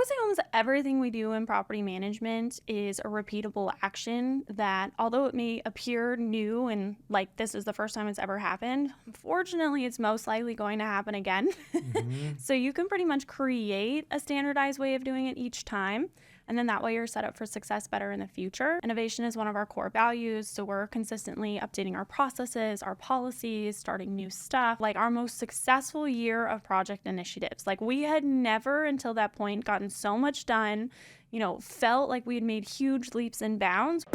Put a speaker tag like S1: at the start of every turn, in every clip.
S1: would say almost everything we do in property management is a repeatable action that, although it may appear new and like this is the first time it's ever happened, fortunately, it's most likely going to happen again. So you can pretty much create a standardized way of doing it each time. And then that way you're set up for success better in the future. Innovation is one of our core values. So we're consistently updating our processes, our policies, starting new stuff. Like our most successful year of project initiatives. Like we had never until that point gotten so much done, felt like we had made huge leaps and bounds.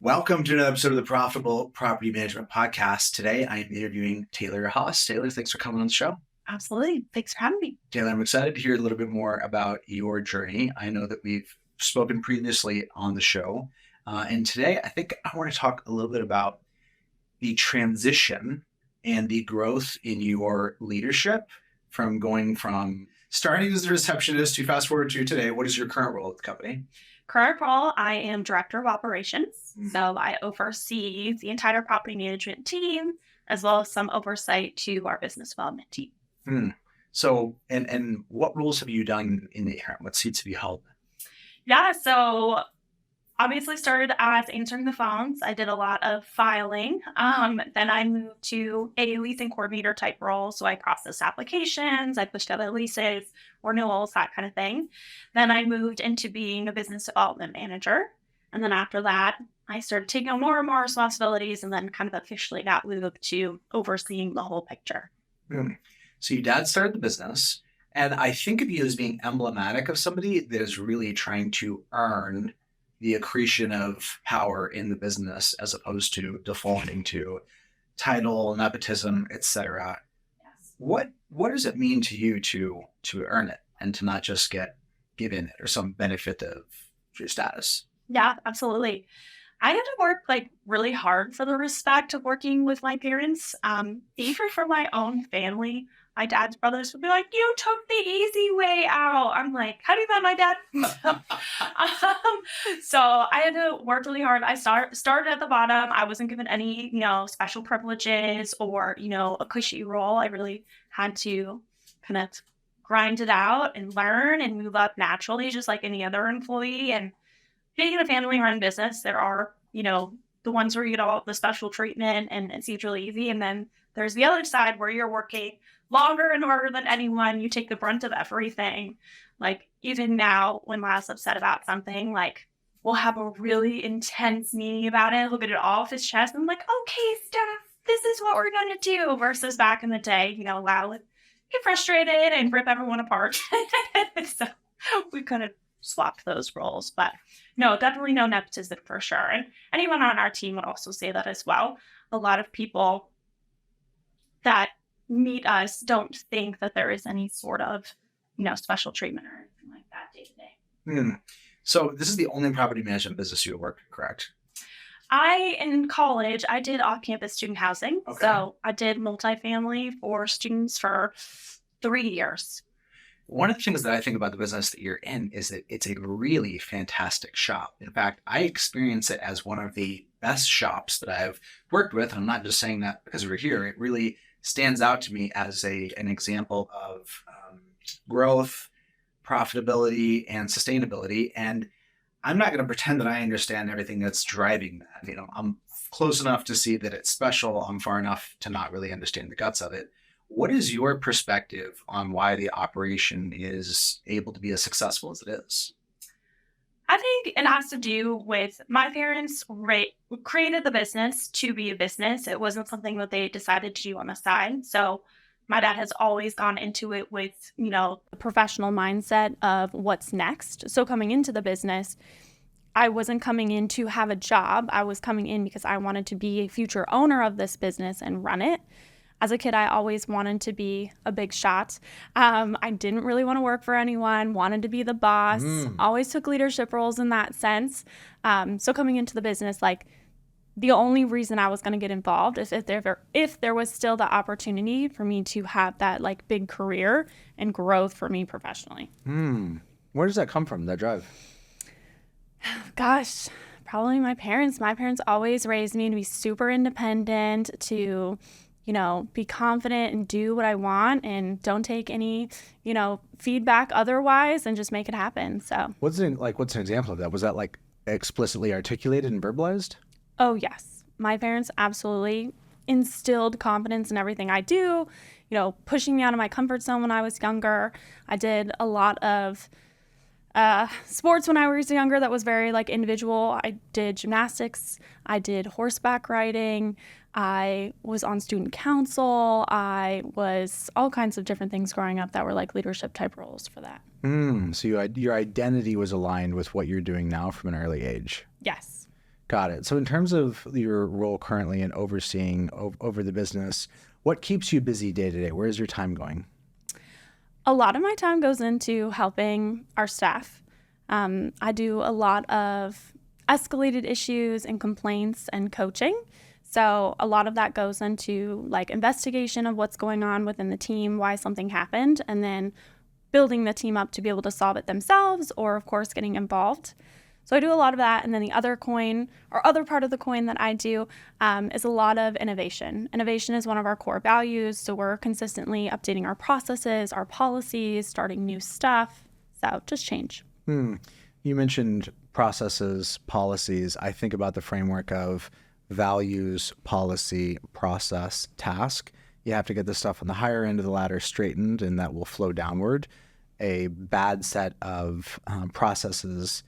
S2: Welcome to another episode of the Profitable Property Management Podcast. Today, I am interviewing Taylor Haas. Taylor, thanks for coming on the show.
S3: Absolutely. Thanks for having me.
S2: Taylor, I'm excited to hear a little bit more about your journey. I know that we've spoken previously on the show. And today, I think I want to talk a little bit about the transition and the growth in your leadership from going from starting as a receptionist to fast forward to today. What is your current role at the company?
S3: Current role, I am Director of Operations. So I oversee the entire property management team, as well as some oversight to our business development team.
S2: So, and what roles have you done in the interim? What seats have you held?
S3: Yeah, so obviously started as answering the phones. I did a lot of filing. Then I moved to a leasing coordinator type role. So I processed applications, I pushed out leases, renewals, that kind of thing. Then I moved into being a business development manager. And then after that, I started taking on more and more responsibilities and then kind of officially got moved to overseeing the whole picture.
S2: So your dad started the business, and I think of you as being emblematic of somebody that is really trying to earn the accretion of power in the business as opposed to defaulting to title, nepotism, etc.
S3: Yes.
S2: What does it mean to you to earn it and to not just get given it or some benefit of your status?
S3: Yeah, absolutely. I had to work really hard for the respect of working with my parents. Even for my own family, my dad's brothers would be like, "You took the easy way out." I'm like, "How do you know my dad?" So I had to work really hard. I started at the bottom. I wasn't given any, special privileges or, a cushy role. I really had to kind of grind it out and learn and move up naturally, just like any other employee. And being in a family-run business, there are, the ones where you get all the special treatment and it seems really easy. And then there's the other side where you're working longer and harder than anyone. You take the brunt of everything. Like even now when Miles upset about something, we'll have a really intense meeting about it. He'll get it all off his chest. And I'm like, "Okay, Steph, this is what we're going to do." Versus back in the day, Lyle would get frustrated and rip everyone apart. So we kind of swapped those roles. But no, definitely no nepotism for sure. And anyone on our team would also say that as well. A lot of people that meet us don't think that there is any sort of, special treatment or anything like that day to day.
S2: So this is the only property management business you work, correct?
S3: In college, I did off-campus student housing. Okay. So I did multifamily for students for 3 years.
S2: One of the things that I think about the business that you're in is that it's a really fantastic shop. In fact, I experience it as one of the best shops that I've worked with. I'm not just saying that because we're here. It really stands out to me as an example of growth, profitability, and sustainability. And I'm not going to pretend that I understand everything that's driving that. I'm close enough to see that it's special. I'm far enough to not really understand the guts of it. What is your perspective on why the operation is able to be as successful as it is?
S3: I think it has to do with my parents created the business to be a business. It wasn't something that they decided to do on the side. So my dad has always gone into it with,
S1: the professional mindset of what's next. So coming into the business, I wasn't coming in to have a job. I was coming in because I wanted to be a future owner of this business and run it. As a kid, I always wanted to be a big shot. I didn't really want to work for anyone, wanted to be the boss, always took leadership roles in that sense. So coming into the business, like the only reason I was going to get involved is if there was still the opportunity for me to have that like big career and growth for me professionally.
S4: Where does that come from, that drive?
S1: Gosh, probably my parents. My parents always raised me to be super independent, to be confident and do what I want and don't take any, feedback otherwise and just make it happen. So
S4: What's an example of that? Was that like explicitly articulated and verbalized?
S1: oh, yes. My parents absolutely instilled confidence in everything I do, pushing me out of my comfort zone when I was younger. I did a lot of sports when I was younger that was very like individual. I did gymnastics. I did horseback riding. I was on student council. I was all kinds of different things growing up that were like leadership type roles for that.
S4: So your identity was aligned with what you're doing now from an early age.
S1: Yes.
S4: Got it. So in terms of your role currently in overseeing over the business, what keeps you busy day to day? Where is your time going?
S1: A lot of my time goes into helping our staff. I do a lot of escalated issues and complaints and coaching. So a lot of that goes into like investigation of what's going on within the team, why something happened, and then building the team up to be able to solve it themselves, or of course getting involved. So I do a lot of that. And then the other part of the coin that I do is a lot of innovation. Innovation is one of our core values. So we're consistently updating our processes, our policies, starting new stuff. So just change.
S4: You mentioned processes, policies. I think about the framework of values, policy, process, task. You have to get the stuff on the higher end of the ladder straightened, and that will flow downward. A bad set of processes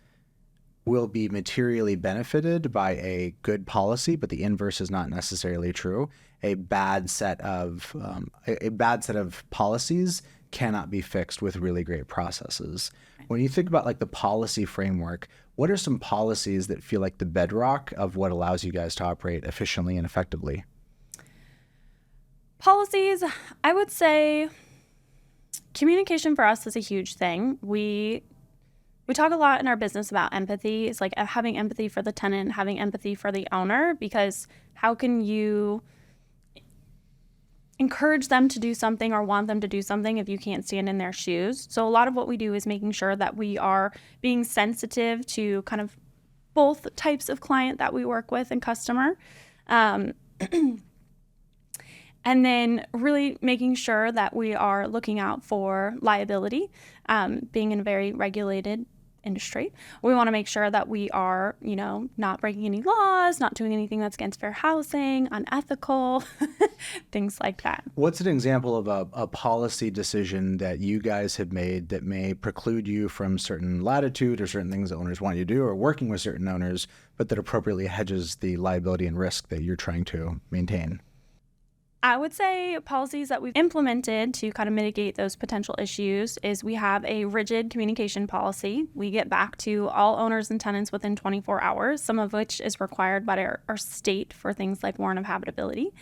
S4: will be materially benefited by a good policy, but the inverse is not necessarily true. A bad set of policies cannot be fixed with really great processes. When you think about like the policy framework, what are some policies that feel like the bedrock of what allows you guys to operate efficiently and effectively?
S1: Policies, I would say communication for us is a huge thing. We talk a lot in our business about empathy. It's like having empathy for the tenant, having empathy for the owner, because how can you encourage them to do something or want them to do something if you can't stand in their shoes? So a lot of what we do is making sure that we are being sensitive to kind of both types of client that we work with and customer. And then really making sure that we are looking out for liability, being in a very regulated industry. We want to make sure that we are, not breaking any laws, not doing anything that's against fair housing, unethical, things like that.
S4: What's an example of a policy decision that you guys have made that may preclude you from certain latitude or certain things that owners want you to do, or working with certain owners, but that appropriately hedges the liability and risk that you're trying to maintain?
S1: I would say policies that we've implemented to kind of mitigate those potential issues is we have a rigid communication policy. We get back to all owners and tenants within 24 hours, some of which is required by our state for things like warrant of habitability.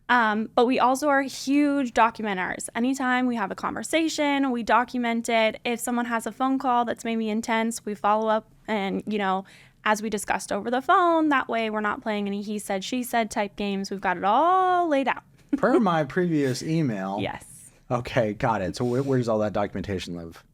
S1: But we also are huge documenters. Anytime we have a conversation, we document it. If someone has a phone call that's maybe intense, we follow up and, as we discussed over the phone, that way we're not playing any he said, she said type games. We've got it all laid out.
S4: Per my previous email.
S1: Yes.
S4: Okay, got it. So where does all that documentation live?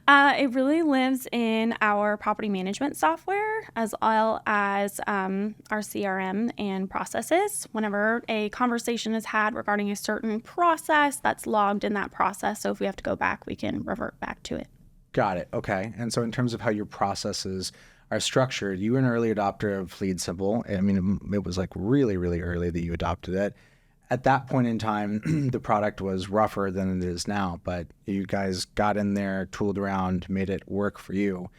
S1: It really lives in our property management software, as well as our CRM and processes. Whenever a conversation is had regarding a certain process, that's logged in that process. So if we have to go back, we can revert back to it.
S4: Got it. Okay. And so in terms of how your processes are structured, you were an early adopter of Lead Simple. I mean, it was like really, really early that you adopted it. At that point in time, the product was rougher than it is now, but you guys got in there, tooled around, made it work for you.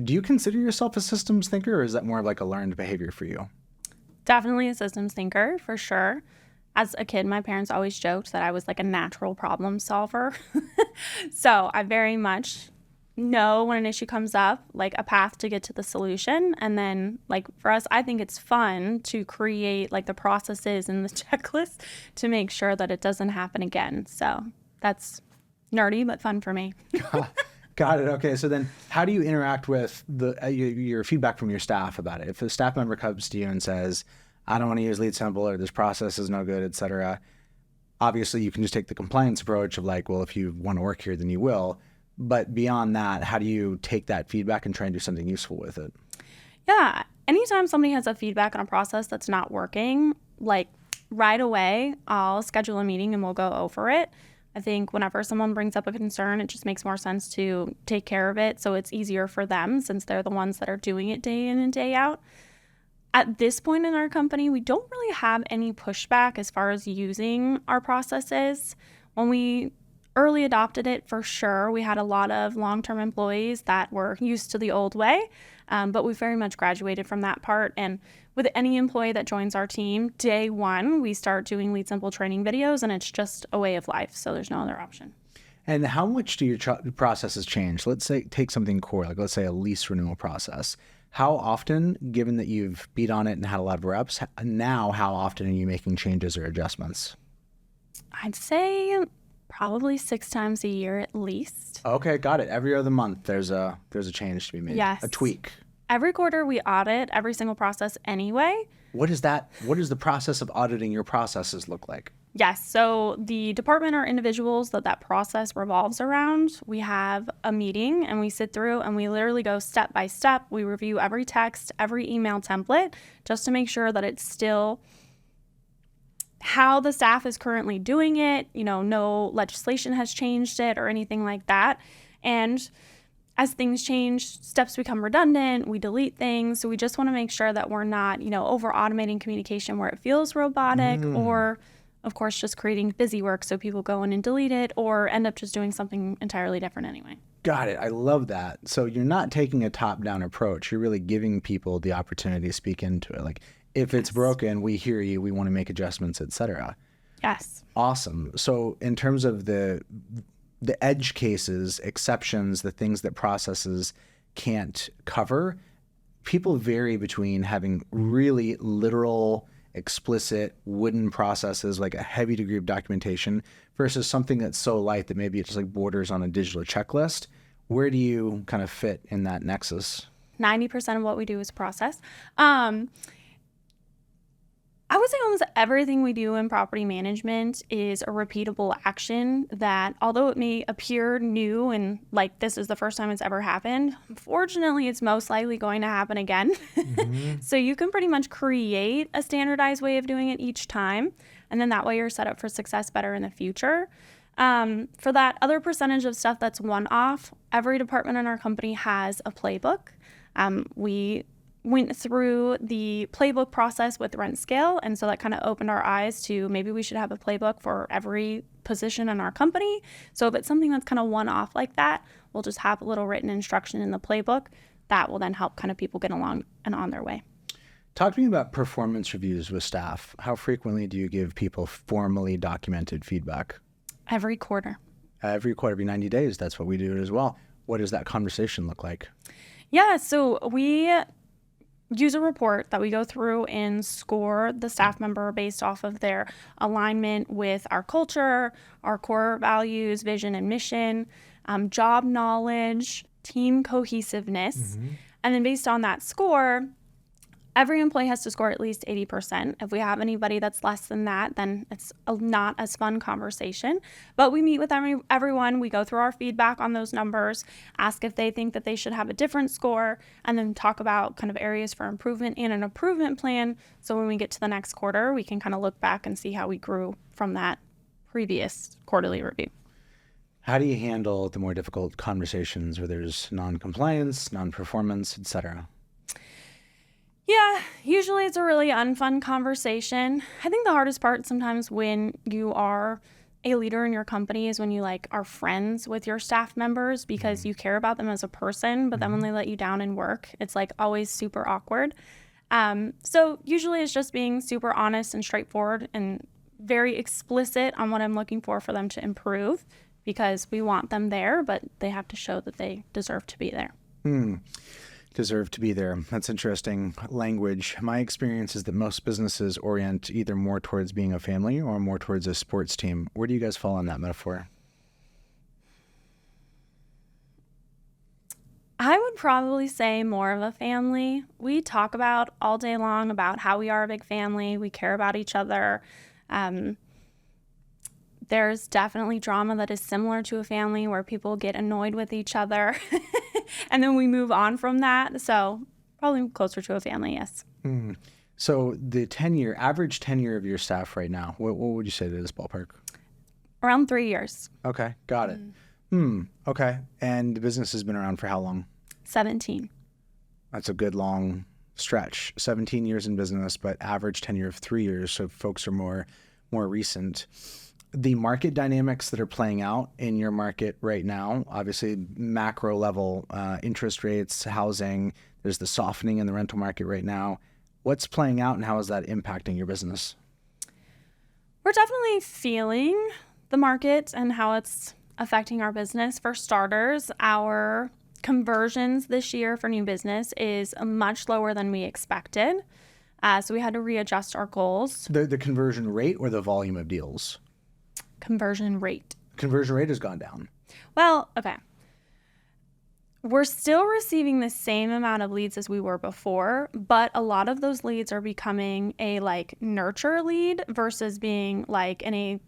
S4: Do you consider yourself a systems thinker, or is that more of like a learned behavior for you?
S1: Definitely a systems thinker, for sure. As a kid, my parents always joked that I was like a natural problem solver. So I very much know when an issue comes up, like a path to get to the solution. And then like for us, I think it's fun to create like the processes and the checklist to make sure that it doesn't happen again. So that's nerdy, but fun for me.
S4: Got it. Okay. So then how do you interact with your feedback from your staff about it? If a staff member comes to you and says, I don't want to use lead sample, or this process is no good, et cetera, obviously you can just take the compliance approach of like, well, if you want to work here, then you will. But beyond that, how do you take that feedback and try and do something useful with it?
S1: Yeah. Anytime somebody has a feedback on a process that's not working, like right away, I'll schedule a meeting and we'll go over it. I think whenever someone brings up a concern, it just makes more sense to take care of it so it's easier for them since they're the ones that are doing it day in and day out. At this point in our company, we don't really have any pushback as far as using our processes. When we early adopted it, for sure, we had a lot of long-term employees that were used to the old way, but we've very much graduated from that part. And with any employee that joins our team, day one, we start doing Lead Simple training videos, and it's just a way of life. So there's no other option.
S4: And how much do your processes change? Let's say, take something core, like let's say a lease renewal process. How often, given that you've beat on it and had a lot of reps, now how often are you making changes or adjustments?
S1: I'd say probably 6 times a year at least.
S4: Okay, got it. Every other month, there's a change to be made.
S1: Yes.
S4: A tweak.
S1: Every quarter we audit every single process anyway.
S4: What is that? What does the process of auditing your processes look like?
S1: Yes. So the department or individuals that process revolves around, we have a meeting and we sit through and we literally go step by step. We review every text, every email template, just to make sure that it's still how the staff is currently doing it. You know, no legislation has changed it or anything like that. And as things change, steps become redundant, we delete things. So we just want to make sure that we're not, over automating communication where it feels robotic or, of course, just creating busy work so people go in and delete it or end up just doing something entirely different anyway.
S4: Got it. I love that. So you're not taking a top-down approach. You're really giving people the opportunity to speak into it. Like, if it's broken, we hear you, we want to make adjustments, et cetera.
S1: Yes.
S4: Awesome. So in terms of the edge cases, exceptions, the things that processes can't cover, people vary between having really literal, explicit wooden processes, like a heavy degree of documentation, versus something that's so light that maybe it just like borders on a digital checklist. Where do you kind of fit in that nexus?
S1: 90% of what we do is process. I would say almost everything we do in property management is a repeatable action that, although it may appear new and like this is the first time it's ever happened, unfortunately, it's most likely going to happen again. So you can pretty much create a standardized way of doing it each time. And then that way you're set up for success better in the future. For that other percentage of stuff that's one-off, every department in our company has a playbook. We went through the playbook process with rent scale, and so that kind of opened our eyes to maybe we should have a playbook for every position in our company. So if it's something that's kind of one-off like that, we'll just have a little written instruction in the playbook that will then help kind of people get along and on their way.
S4: Talk to me about performance reviews with staff. How frequently do you give people formally documented feedback?
S1: Every quarter.
S4: Every quarter, every 90 days. That's what we do as well. What does that conversation look like?
S1: Yeah, so we use a report that we go through and score the staff member based off of their alignment with our culture, our core values, vision and mission, job knowledge, team cohesiveness. And then based on that score, every employee has to score at least 80%. If we have anybody that's less than that, then it's not as fun conversation. But we meet with everyone. We go through our feedback on those numbers, ask if they think that they should have a different score, and then talk about kind of areas for improvement and an improvement plan. So when we get to the next quarter, we can kind of look back and see how we grew from that previous quarterly review.
S4: How do you handle the more difficult conversations where there's non-compliance, non-performance, et cetera?
S1: Yeah, usually it's a really unfun conversation. I think the hardest part sometimes when you are a leader in your company is when you are friends with your staff members because you care about them as a person, but then when they let you down in work, it's always super awkward. So usually it's just being super honest and straightforward and very explicit on what I'm looking for them to improve. because we want them there, but they have to show that they deserve to be there.
S4: Deserve to be there. That's interesting language. My experience is that most businesses orient either more towards being a family or more towards a sports team. Where do you guys fall on that metaphor?
S1: I would probably say more of a family. We talk about all day long about how we are a big family. We care about each other. There's definitely drama that is similar to a family where people get annoyed with each other and then we move on from that. So probably closer to a family, yes.
S4: So the average tenure of your staff right now, what would you say to this ballpark?
S1: Around 3 years.
S4: Okay, got it. Okay. And the business has been around for how long?
S1: 17.
S4: That's a good long stretch. 17 years in business, but average tenure of 3 years. So folks are more recent. The market dynamics that are playing out in your market right now, obviously macro level, interest rates, housing, there's the softening in the rental market right now. What's playing out and how is that impacting your business?
S1: We're definitely feeling the market and how it's affecting our business. For starters, our conversions this year for new business is much lower than we expected. So we had to readjust our goals.
S4: The conversion rate or the volume of deals?
S1: Conversion rate.
S4: Conversion rate has gone down.
S1: Well, okay. We're still receiving the same amount of leads as we were before, but a lot of those leads are becoming a nurture lead versus being in a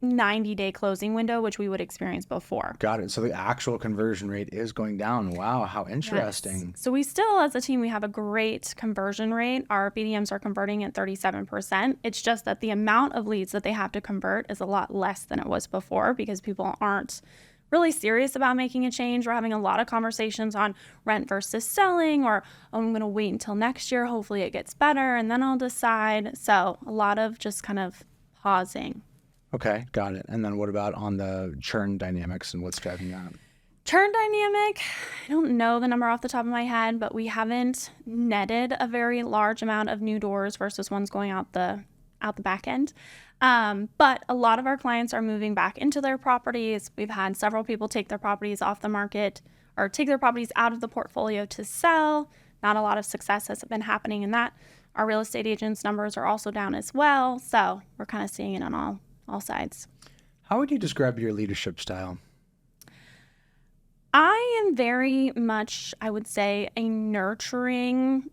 S1: 90-day closing window, which we would experience before.
S4: Got it. So the actual conversion rate is going down. Wow, how interesting.
S1: Yes. So we still, as a team, we have a great conversion rate. Our BDMs are converting at 37%. It's just that the amount of leads that they have to convert is a lot less than it was before because people aren't really serious about making a change. We're having a lot of conversations on rent versus selling, or I'm going to wait until next year. Hopefully it gets better and then I'll decide. So a lot of just kind of pausing.
S4: Okay, got it. And then what about on the churn dynamics and what's driving that?
S1: Churn dynamic, I don't know the number off the top of my head, but we haven't netted a very large amount of new doors versus ones going out the back end. But a lot of our clients are moving back into their properties. We've had several people take their properties off the market or take their properties out of the portfolio to sell. Not a lot of success has been happening in that. Our real estate agents' numbers are also down as well. So we're kind of seeing it on all sides.
S4: How would you describe your leadership style?
S1: I am very much, I would say, a nurturing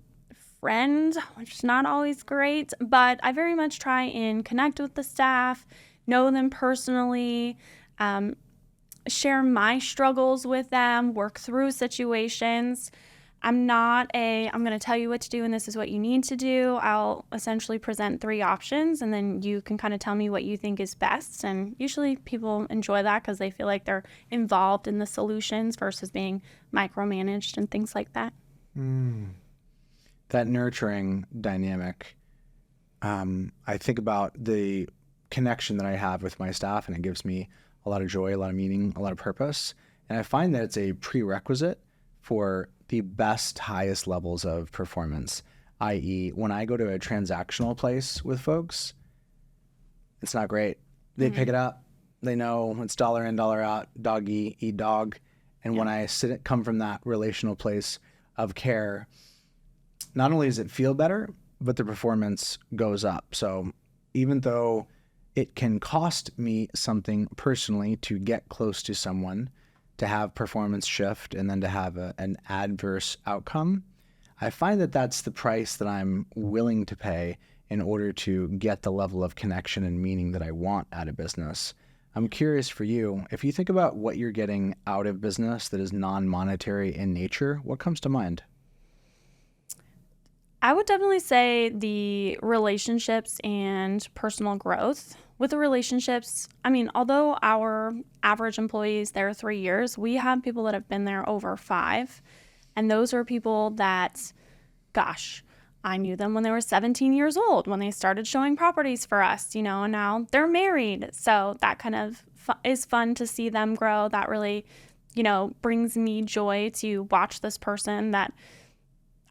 S1: friend, which is not always great, but I very much try and connect with the staff, know them personally, share my struggles with them, work through situations. I'm not I'm going to tell you what to do and this is what you need to do. I'll essentially present 3 options and then you can kind of tell me what you think is best. And usually people enjoy that because they feel like they're involved in the solutions versus being micromanaged and things like that.
S4: That nurturing dynamic, I think about the connection that I have with my staff and it gives me a lot of joy, a lot of meaning, a lot of purpose. And I find that it's a prerequisite for the best, highest levels of performance, i.e. when I go to a transactional place with folks, it's not great. They pick it up. They know it's dollar in, dollar out, dog eat dog. And when I come from that relational place of care, not only does it feel better, but the performance goes up. So even though it can cost me something personally to get close to someone, to have performance shift and then to have an adverse outcome, I find that that's the price that I'm willing to pay in order to get the level of connection and meaning that I want out of business. I'm curious for you, if you think about what you're getting out of business that is non-monetary in nature, what comes to mind?
S1: I would definitely say the relationships and personal growth. With the relationships, I mean, although our average employees, they're 3 years, we have people that have been there over 5. And those are people that, gosh, I knew them when they were 17 years old, when they started showing properties for us, and now they're married. So that kind of is fun to see them grow. That really, brings me joy to watch this person that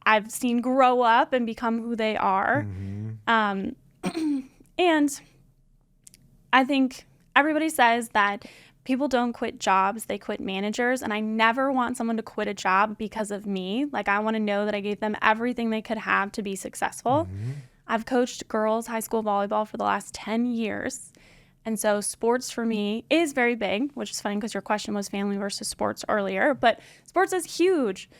S1: I've seen grow up and become who they are. And I think everybody says that people don't quit jobs, they quit managers. And I never want someone to quit a job because of me. Like, I want to know that I gave them everything they could have to be successful. I've coached girls high school volleyball for the last 10 years. And so sports for me is very big, which is funny because your question was family versus sports earlier. But sports is huge.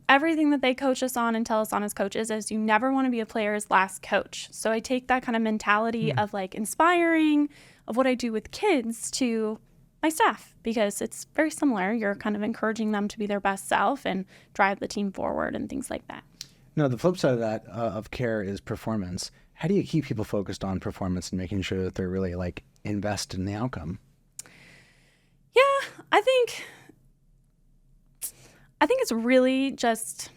S1: Everything that they coach us on and tell us on as coaches is you never want to be a player's last coach. So I take that kind of mentality of like inspiring of what I do with kids to my staff, because it's very similar. You're kind of encouraging them to be their best self and drive the team forward and things like that.
S4: No, the flip side of that of care is performance. How do you keep people focused on performance and making sure that they're really like invested in the outcome?
S1: Yeah, I think it's really just,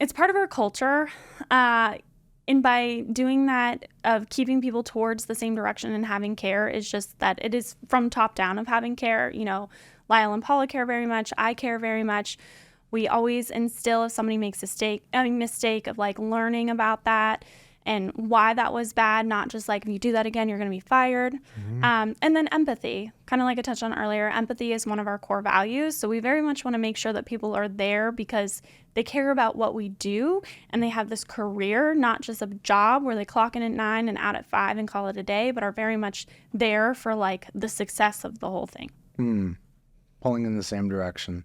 S1: it's part of our culture. And by doing that, of keeping people towards the same direction and having care, is just that it is from top down of having care. You know, Lyle and Paula care very much. I care very much. We always instill if somebody makes a mistake of like learning about that and why that was bad, not just like, if you do that again, you're going to be fired. And then empathy, kind of like I touched on earlier, empathy is one of our core values. So we very much want to make sure that people are there because they care about what we do and they have this career, not just a job where they clock in at 9 and out at 5 and call it a day, but are very much there for like the success of the whole thing.
S4: Pulling in the same direction.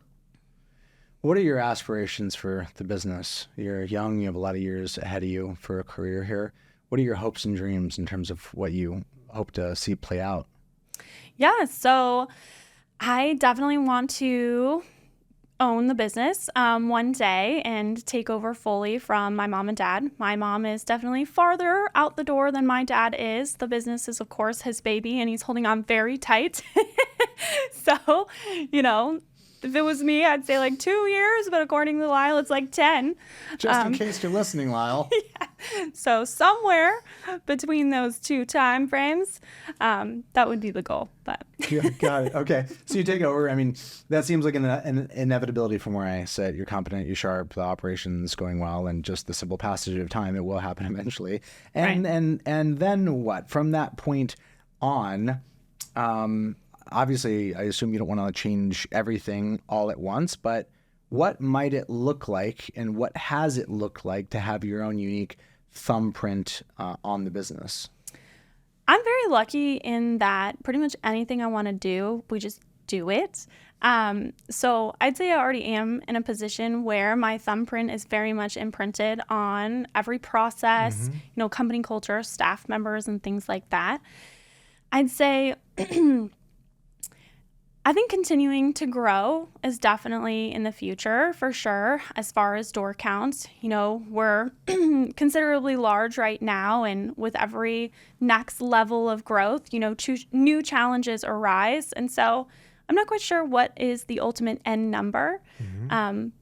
S4: What are your aspirations for the business? You're young, you have a lot of years ahead of you for a career here. What are your hopes and dreams in terms of what you hope to see play out?
S1: Yeah, so I definitely want to own the business one day and take over fully from my mom and dad. My mom is definitely farther out the door than my dad is. The business is, of course, his baby, and he's holding on very tight. So, you know, if it was me, I'd say like 2 years, but according to Lyle, it's like 10.
S4: Just in case you're listening, Lyle.
S1: Yeah. So somewhere between those two time frames, that would be the goal. But
S4: Yeah, got it. Okay. So you take over. I mean, that seems like an inevitability from where I sit. You're competent, you're sharp, the operation's going well, and just the simple passage of time, it will happen eventually. And
S1: Right.
S4: and then what? From that point on, obviously, I assume you don't want to change everything all at once, but what might it look like and what has it looked like to have your own unique thumbprint on the business?
S1: I'm very lucky in that pretty much anything I want to do, we just do it. So I'd say I already am in a position where my thumbprint is very much imprinted on every process, you know, company culture, staff members, and things like that. I'd say I think continuing to grow is definitely in the future for sure. As far as door counts, you know, we're considerably large right now, and with every next level of growth, you know, new challenges arise. And so I'm not quite sure what is the ultimate end number,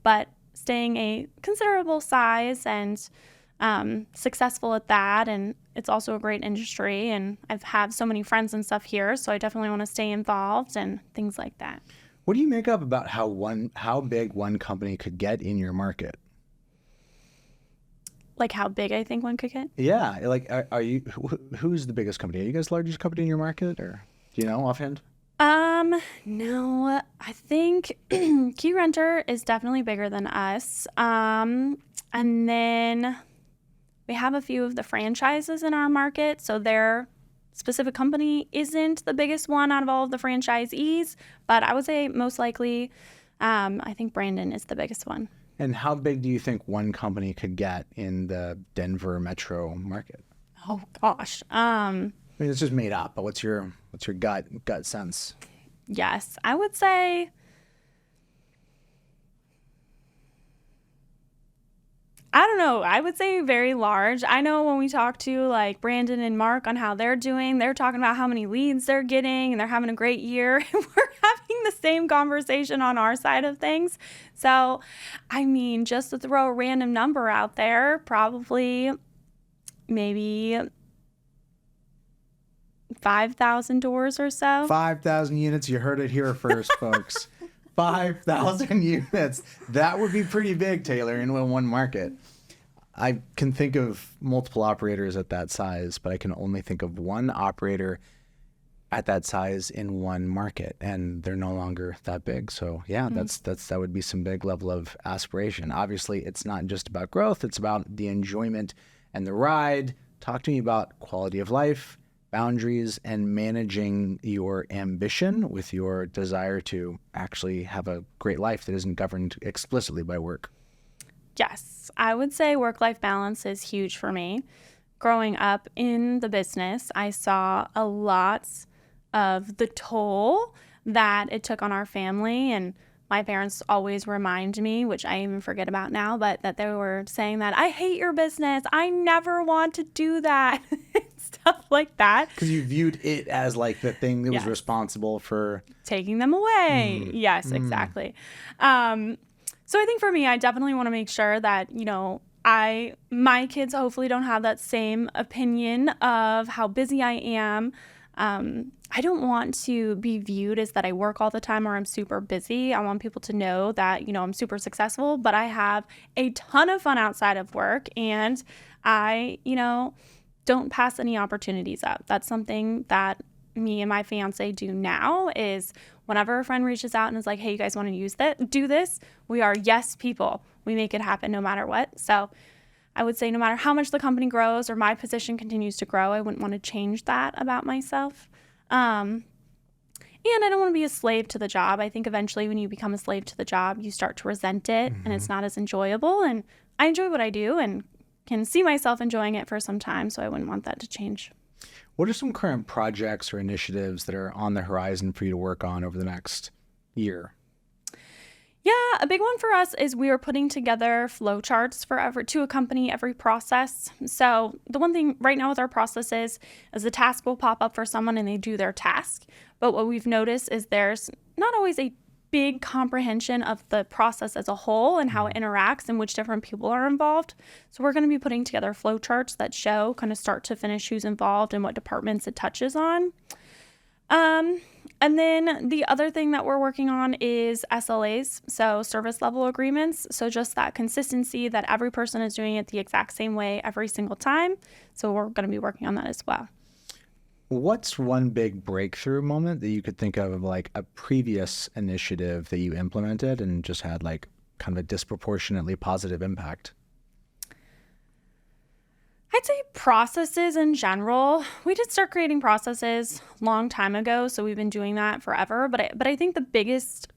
S1: but staying a considerable size and successful at that. And it's also a great industry, and I've had so many friends and stuff here, so I definitely want to stay involved and things like that.
S4: What do you make up about how big one company could get in your market?
S1: Like how big I think one could get?
S4: Yeah, like are you who's the biggest company? Are you guys the largest company in your market, or do you know offhand?
S1: No, I think Key Renter is definitely bigger than us. And then we have a few of the franchises in our market, so their specific company isn't the biggest one out of all of the franchisees, but I would say most likely, I think Brandon is the biggest one.
S4: And how big do you think one company could get in the Denver metro market?
S1: Oh gosh.
S4: I mean, it's just made up, but what's your gut sense?
S1: Yes, I would say I don't know. I would say very large. I know when we talk to like Brandon and Mark on how they're doing, they're talking about how many leads they're getting and they're having a great year. And we're having the same conversation on our side of things. So, I mean, just to throw a random number out there, probably maybe 5,000 doors or so.
S4: 5,000 units. You heard it here first, folks. 5,000 units. That would be pretty big, Taylor, in one market. I can think of multiple operators at that size, but I can only think of one operator at that size in one market, and they're no longer that big. So yeah, that would be some big level of aspiration. Obviously, it's not just about growth, it's about the enjoyment and the ride. Talk to me about quality of life, boundaries, and managing your ambition with your desire to actually have a great life that isn't governed explicitly by work.
S1: Yes, I would say work-life balance is huge for me. Growing up in the business, I saw a lot of the toll that it took on our family, and my parents always remind me, which I even forget about now, but that they were saying that I hate your business. I never want to do that. Stuff like that.
S4: Because you viewed it as like the thing that was
S1: Yes.
S4: responsible for
S1: Taking them away. Yes, exactly. So I think for me, I definitely want to make sure that, my kids hopefully don't have that same opinion of how busy I am. I don't want to be viewed as that I work all the time or I'm super busy. I want people to know that, I'm super successful, but I have a ton of fun outside of work, and I, don't pass any opportunities up. That's something that me and my fiance do now is whenever a friend reaches out and is like, hey, you guys want to do this? We are yes people. We make it happen no matter what. So I would say no matter how much the company grows or my position continues to grow, I wouldn't want to change that about myself. And I don't want to be a slave to the job. I think eventually when you become a slave to the job, you start to resent it and it's not as enjoyable. And I enjoy what I do and can see myself enjoying it for some time. So I wouldn't want that to change.
S4: What are some current projects or initiatives that are on the horizon for you to work on over the next year?
S1: Yeah, a big one for us is we are putting together flowcharts to accompany every process. So the one thing right now with our process is the task will pop up for someone and they do their task. But what we've noticed is there's not always a big comprehension of the process as a whole and how it interacts and which different people are involved. So we're going to be putting together flowcharts that show kind of start to finish who's involved and what departments it touches on. And then the other thing that we're working on is SLAs, so service level agreements. So just that consistency that every person is doing it the exact same way every single time. So we're going to be working on that as well.
S4: What's one big breakthrough moment that you could think of like a previous initiative that you implemented and just had like kind of a disproportionately positive impact?
S1: I'd say processes in general. We did start creating processes a long time ago, so we've been doing that forever. But I think the biggest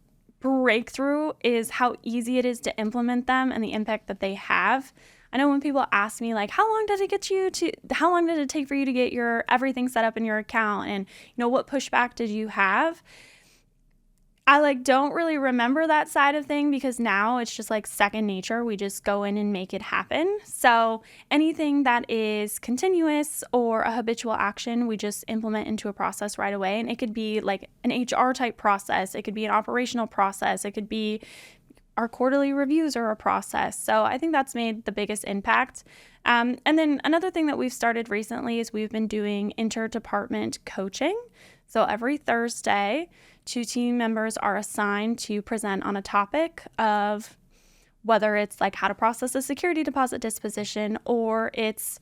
S1: breakthrough is how easy it is to implement them and the impact that they have. I know when people ask me like, how long did it take for you to get your everything set up in your account, and what pushback did you have? I don't really remember that side of thing because now it's just second nature. We just go in and make it happen. So anything that is continuous or a habitual action, we just implement into a process right away. And it could be like an HR type process. It could be an operational process. It could be our quarterly reviews are a process. So I think that's made the biggest impact. And then another thing that we've started recently is we've been doing interdepartment coaching. So every Thursday, 2 team members are assigned to present on a topic of whether it's how to process a security deposit disposition or it's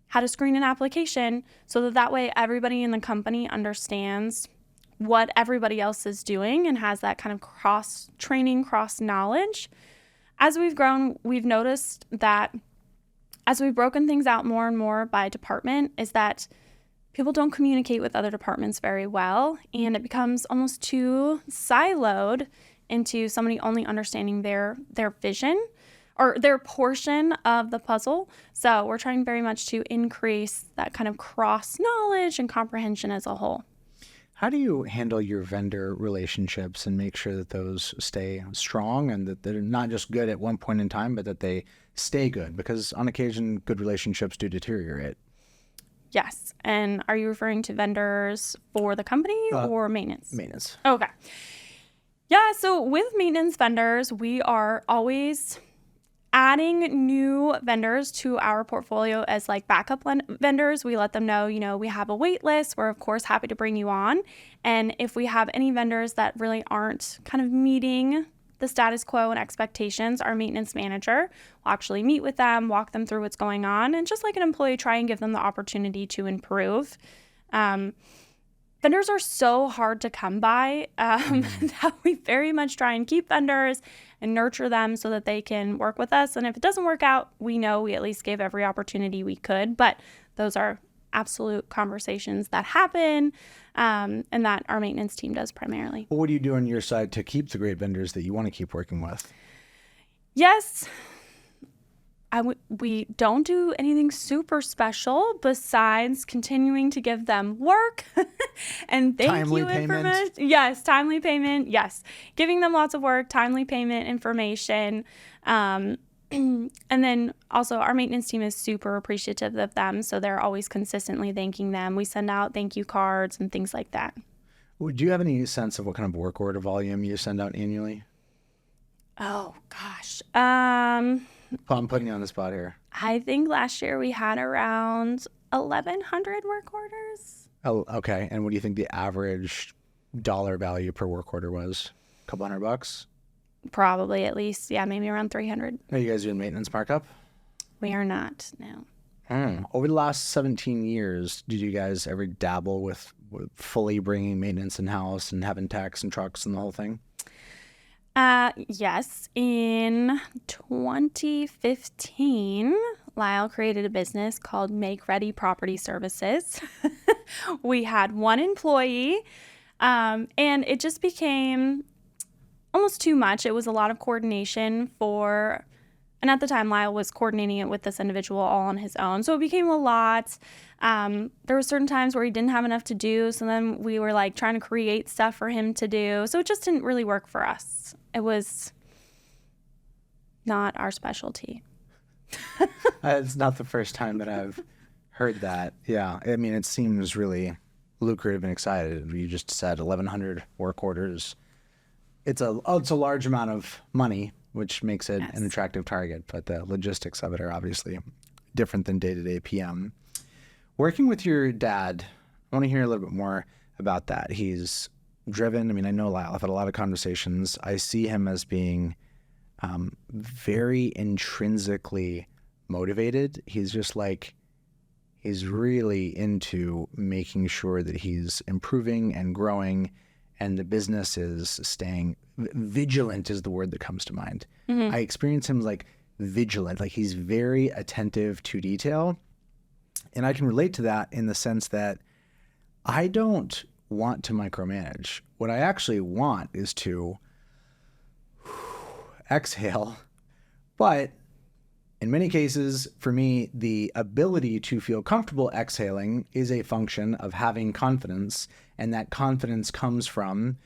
S1: how to screen an application, so that way everybody in the company understands what everybody else is doing and has that kind of cross-training, cross-knowledge. As we've grown, we've noticed that as we've broken things out more and more by department is that people don't communicate with other departments very well, and it becomes almost too siloed into somebody only understanding their vision or their portion of the puzzle. So we're trying very much to increase that kind of cross-knowledge and comprehension as a whole.
S4: How do you handle your vendor relationships and make sure that those stay strong and that they're not just good at one point in time, but that they stay good? Because on occasion, good relationships do deteriorate.
S1: Yes. And are you referring to vendors for the company or maintenance?
S4: Maintenance.
S1: Okay. Yeah. So with maintenance vendors, we are always adding new vendors to our portfolio as backup vendors. We let them know, we have a wait list. We're of course happy to bring you on. And if we have any vendors that really aren't kind of meeting the status quo and expectations, our maintenance manager will actually meet with them, walk them through what's going on, and just like an employee, try and give them the opportunity to improve. vendors are so hard to come by that we very much try and keep vendors and nurture them so that they can work with us. And if it doesn't work out, we know we at least gave every opportunity we could. But those are absolute conversations that happen and that our maintenance team does primarily.
S4: What do you do on your side to keep the great vendors that you want to keep working with?
S1: Yes. We don't do anything super special besides continuing to give them work and
S4: Timely
S1: you
S4: payment.
S1: information. Yes, timely payment. Yes, giving them lots of work, timely payment information. And then also our maintenance team is super appreciative of them. So they're always consistently thanking them. We send out thank you cards and things like that.
S4: Do you have any sense of what kind of work order volume you send out annually?
S1: Oh, gosh.
S4: I'm putting you on the spot here.
S1: I think last year we had around 1,100 work orders.
S4: Oh, okay. And what do you think the average dollar value per work order was? A couple $100?
S1: Probably at least, yeah, maybe around 300.
S4: Are you guys doing maintenance markup?
S1: We are not, no.
S4: Over the last 17 years, did you guys ever dabble with fully bringing maintenance in-house and having techs and trucks and the whole thing?
S1: Yes. In 2015, Lyle created a business called Make Ready Property Services. We had one employee, and it just became almost too much. It was a lot of coordination and at the time, Lyle was coordinating it with this individual all on his own. So it became a lot. There were certain times where he didn't have enough to do. So then we were like trying to create stuff for him to do. So it just didn't really work for us. It was not our specialty.
S4: It's not the first time that I've heard that. Yeah. I mean, it seems really lucrative and excited. You just said 1,100 work orders. It's a large amount of money, which makes it an attractive target. But the logistics of it are obviously different than day-to-day PM. Working with your dad, I want to hear a little bit more about that. He's driven. I mean, I know Lyle. I've had a lot of conversations. I see him as being very intrinsically motivated. He's just like, he's really into making sure that he's improving and growing, and the business is staying vigilant is the word that comes to mind. I experience him like vigilant, like he's very attentive to detail. And I can relate to that in the sense that I don't want to micromanage. What I actually want is to exhale. But in many cases, for me, the ability to feel comfortable exhaling is a function of having confidence. And that confidence comes from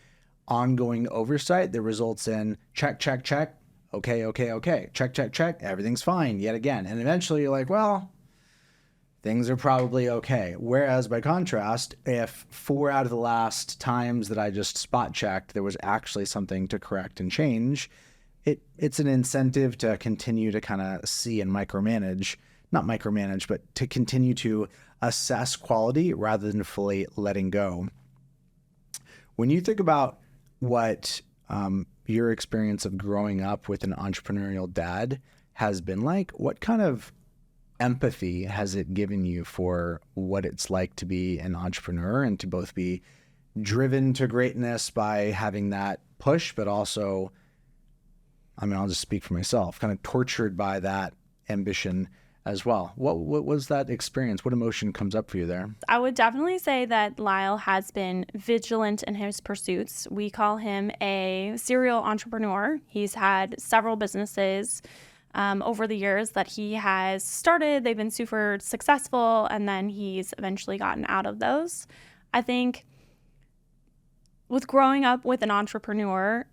S4: ongoing oversight that results in check, check, check. Okay, okay, okay. Check, check, check. Everything's fine yet again. And eventually you're like, well, things are probably okay. Whereas by contrast, if 4 out of the last times that I just spot checked, there was actually something to correct and change, it's an incentive to continue to kind of see and not micromanage, but to continue to assess quality rather than fully letting go. When you think about what your experience of growing up with an entrepreneurial dad has been like, what kind of empathy has it given you for what it's like to be an entrepreneur and to both be driven to greatness by having that push, but also, I mean, I'll just speak for myself, kind of tortured by that ambition as well. What was that experience? What emotion comes up for you there?
S1: I would definitely say that Lyle has been vigilant in his pursuits. We call him a serial entrepreneur. He's had several businesses over the years that he has started. They've been super successful, and then he's eventually gotten out of those. I think with growing up with an entrepreneur,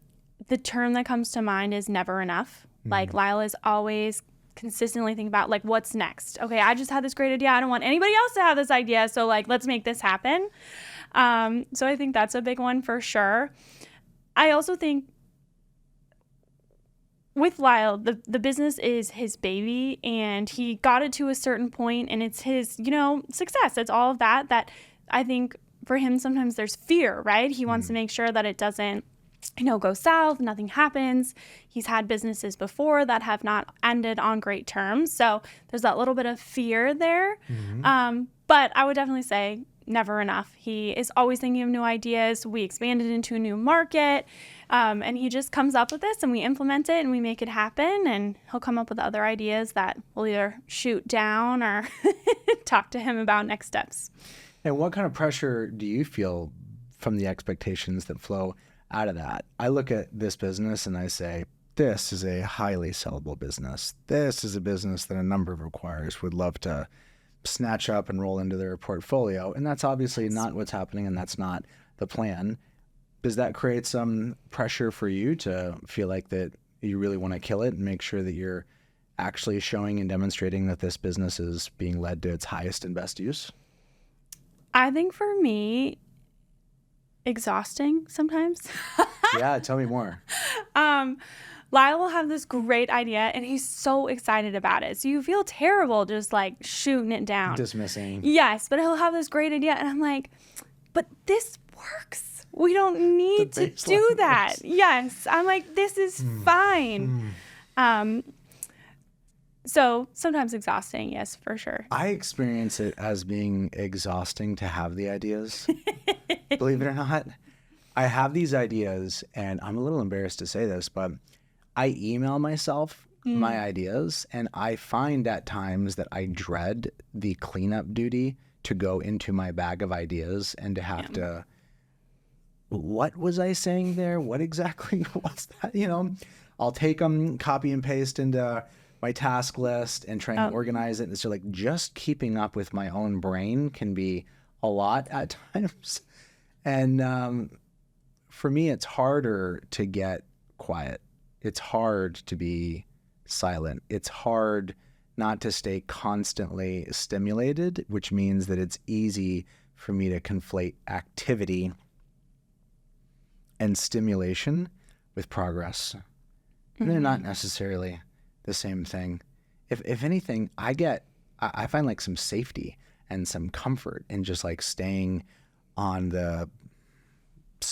S1: the term that comes to mind is never enough. Like Lyle is always consistently thinking about like, what's next? Okay, I just had this great idea. I don't want anybody else to have this idea. So like, let's make this happen. So I think that's a big one for sure. I also think with Lyle, the business is his baby, and he got it to a certain point, and it's his, success. It's all of that I think for him, sometimes there's fear, right? He wants to make sure that it doesn't, go south, nothing happens. He's had businesses before that have not ended on great terms. So there's that little bit of fear there. But I would definitely say never enough. He is always thinking of new ideas. We expanded into a new market, and he just comes up with this, and we implement it, and we make it happen, and he'll come up with other ideas that we'll either shoot down or talk to him about next steps.
S4: And what kind of pressure do you feel from the expectations that flow out of that? I look at this business and I say, this is a highly sellable business. This is a business that a number of acquirers would love to snatch up and roll into their portfolio. And that's obviously not what's happening, and that's not the plan. Does that create some pressure for you to feel like that you really want to kill it and make sure that you're actually showing and demonstrating that this business is being led to its highest and best use?
S1: I think for me, exhausting sometimes.
S4: Yeah, tell me more.
S1: Lyle will have this great idea and he's so excited about it. So you feel terrible just like shooting it down.
S4: Dismissing.
S1: Yes, but he'll have this great idea and I'm like, but this works. We don't need to do that.
S4: Works.
S1: Yes. I'm like, this is fine. So sometimes exhausting, yes, for sure.
S4: I experience it as being exhausting to have the ideas. Believe it or not, I have these ideas, and I'm a little embarrassed to say this, but I email myself my ideas, and I find at times that I dread the cleanup duty to go into my bag of ideas and to have to, what was I saying there? What exactly was that? You know, I'll take them, copy and paste into my task list and try and organize it. And so like just keeping up with my own brain can be a lot at times. And for me, it's harder to get quiet. It's hard to be silent. It's hard not to stay constantly stimulated, which means that it's easy for me to conflate activity and stimulation with progress. And they're not necessarily the same thing. If anything, I find like some safety and some comfort in just like staying on the,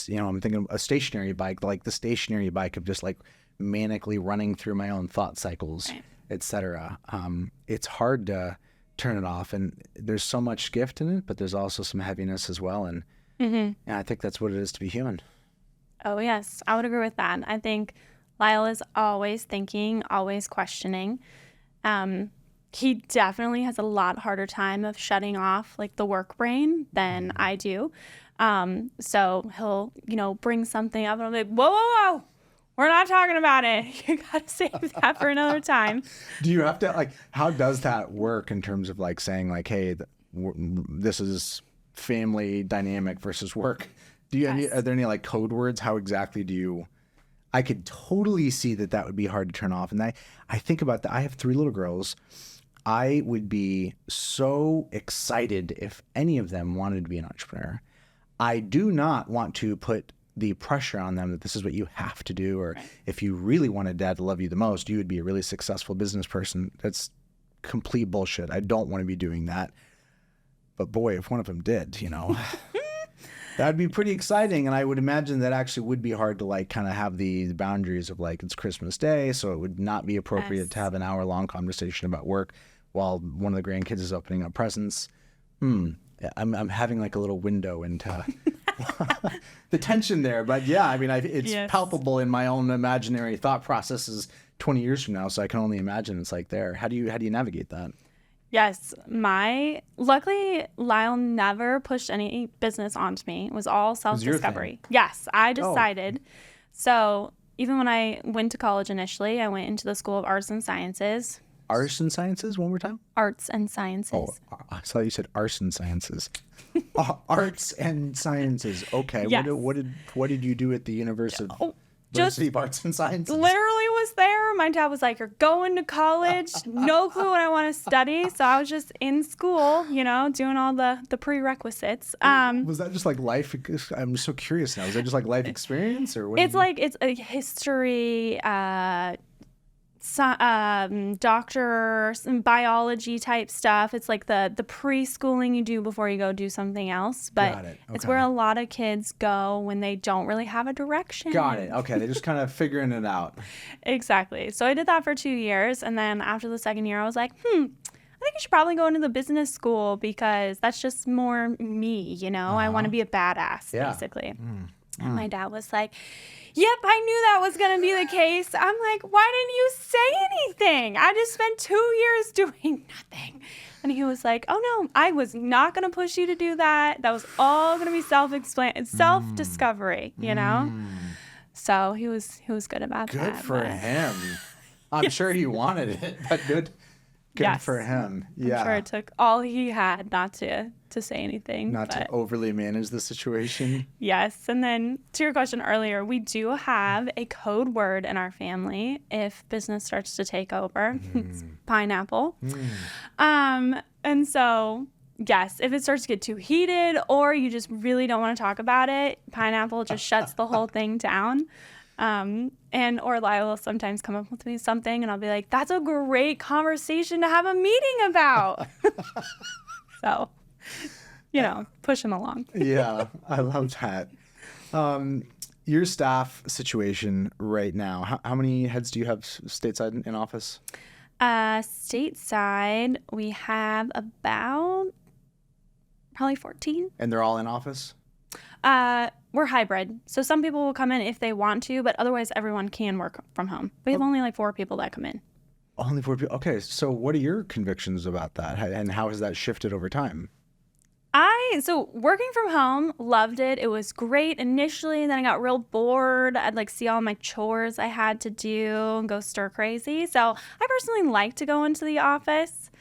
S4: you know, I'm thinking a stationary bike, like the stationary bike of just like manically running through my own thought cycles, etc. It's hard to turn it off, and there's so much gift in it, but there's also some heaviness as well. And I think that's what it is to be human.
S1: Oh, yes. I would agree with that. I think Lyle is always thinking, always questioning. He definitely has a lot harder time of shutting off like the work brain than I do. So he'll, you know, bring something up and I'm like, whoa, whoa, whoa. We're not talking about it. You got to save that for another time.
S4: Do you have to like, how does that work in terms of like saying like, hey, this is family dynamic versus work? Do you, are there any like code words? How exactly do you, I could totally see that would be hard to turn off. And I think about that. I have 3 little girls. I would be so excited if any of them wanted to be an entrepreneur. I do not want to put the pressure on them that this is what you have to do, or if you really wanted dad to love you the most, you would be a really successful business person. That's complete bullshit. I don't want to be doing that. But boy, if one of them did, you know, that'd be pretty exciting. And I would imagine that actually would be hard to like kind of have the boundaries of like, it's Christmas Day, so it would not be appropriate to have an hour-long conversation about work while one of the grandkids is opening up presents. I'm having like a little window into the tension there. But yeah, I mean, it's palpable in my own imaginary thought processes 20 years from now. So I can only imagine it's like there. How do you navigate that?
S1: Yes. Luckily, Lyle never pushed any business onto me. It was all self-discovery. Yes, I decided. So even when I went to college initially, I went into the School of Arts and Sciences.
S4: Arts and Sciences, one more time?
S1: Arts and Sciences.
S4: Oh, I thought you said Arts and Sciences. Arts and Sciences. Okay.
S1: Yes.
S4: What did you do at the University of Arts and Sciences?
S1: Literally was there. My dad was like, you're going to college. No clue what I want to study. So I was just in school, you know, doing all the prerequisites.
S4: Was that just like life? I'm so curious now. Was that just like life experience or what?
S1: It's like, it's a history, doctor, some biology type stuff. It's like the preschooling you do before you go do something else. But
S4: Got it. Okay.
S1: It's where a lot of kids go when they don't really have a direction.
S4: Got it. Okay. They're just kind of figuring it out.
S1: Exactly. So I did that for 2 years. And then after the second year, I was like, think you should probably go into the business school because that's just more me, you know? I want to be a badass,
S4: Yeah.
S1: basically. And my dad was like, yep, I knew that was going to be the case. I'm like, why didn't you say anything? I just spent 2 years doing nothing. And he was like, oh, no, I was not going to push you to do that. That was all going to be self-discovery, you know? So he was good about that.
S4: Good for him. I'm sure he wanted it, but good
S1: Yes.
S4: for him.
S1: I'm
S4: Yeah.
S1: sure it took all he had not to say anything.
S4: Not
S1: but
S4: to overly manage the situation.
S1: yes. And then to your question earlier, we do have a code word in our family if business starts to take over. It's pineapple. And so, yes, if it starts to get too heated or you just really don't want to talk about it, pineapple just shuts the whole thing down. Or Lyle will sometimes come up with me something and I'll be like, that's a great conversation to have a meeting about. So, you know, push him along.
S4: Yeah, I love that. Your staff situation right now, how many heads do you have stateside in office?
S1: Stateside, we have about probably 14.
S4: And they're all in office?
S1: We're hybrid. So some people will come in if they want to, but otherwise everyone can work from home. We have only like 4 people that come in.
S4: Only 4 people. Okay, so what are your convictions about that? And how has that shifted over time?
S1: So working from home, loved it. It was great initially, and then I got real bored. I'd like see all my chores I had to do and go stir crazy. So I personally like to go into the office.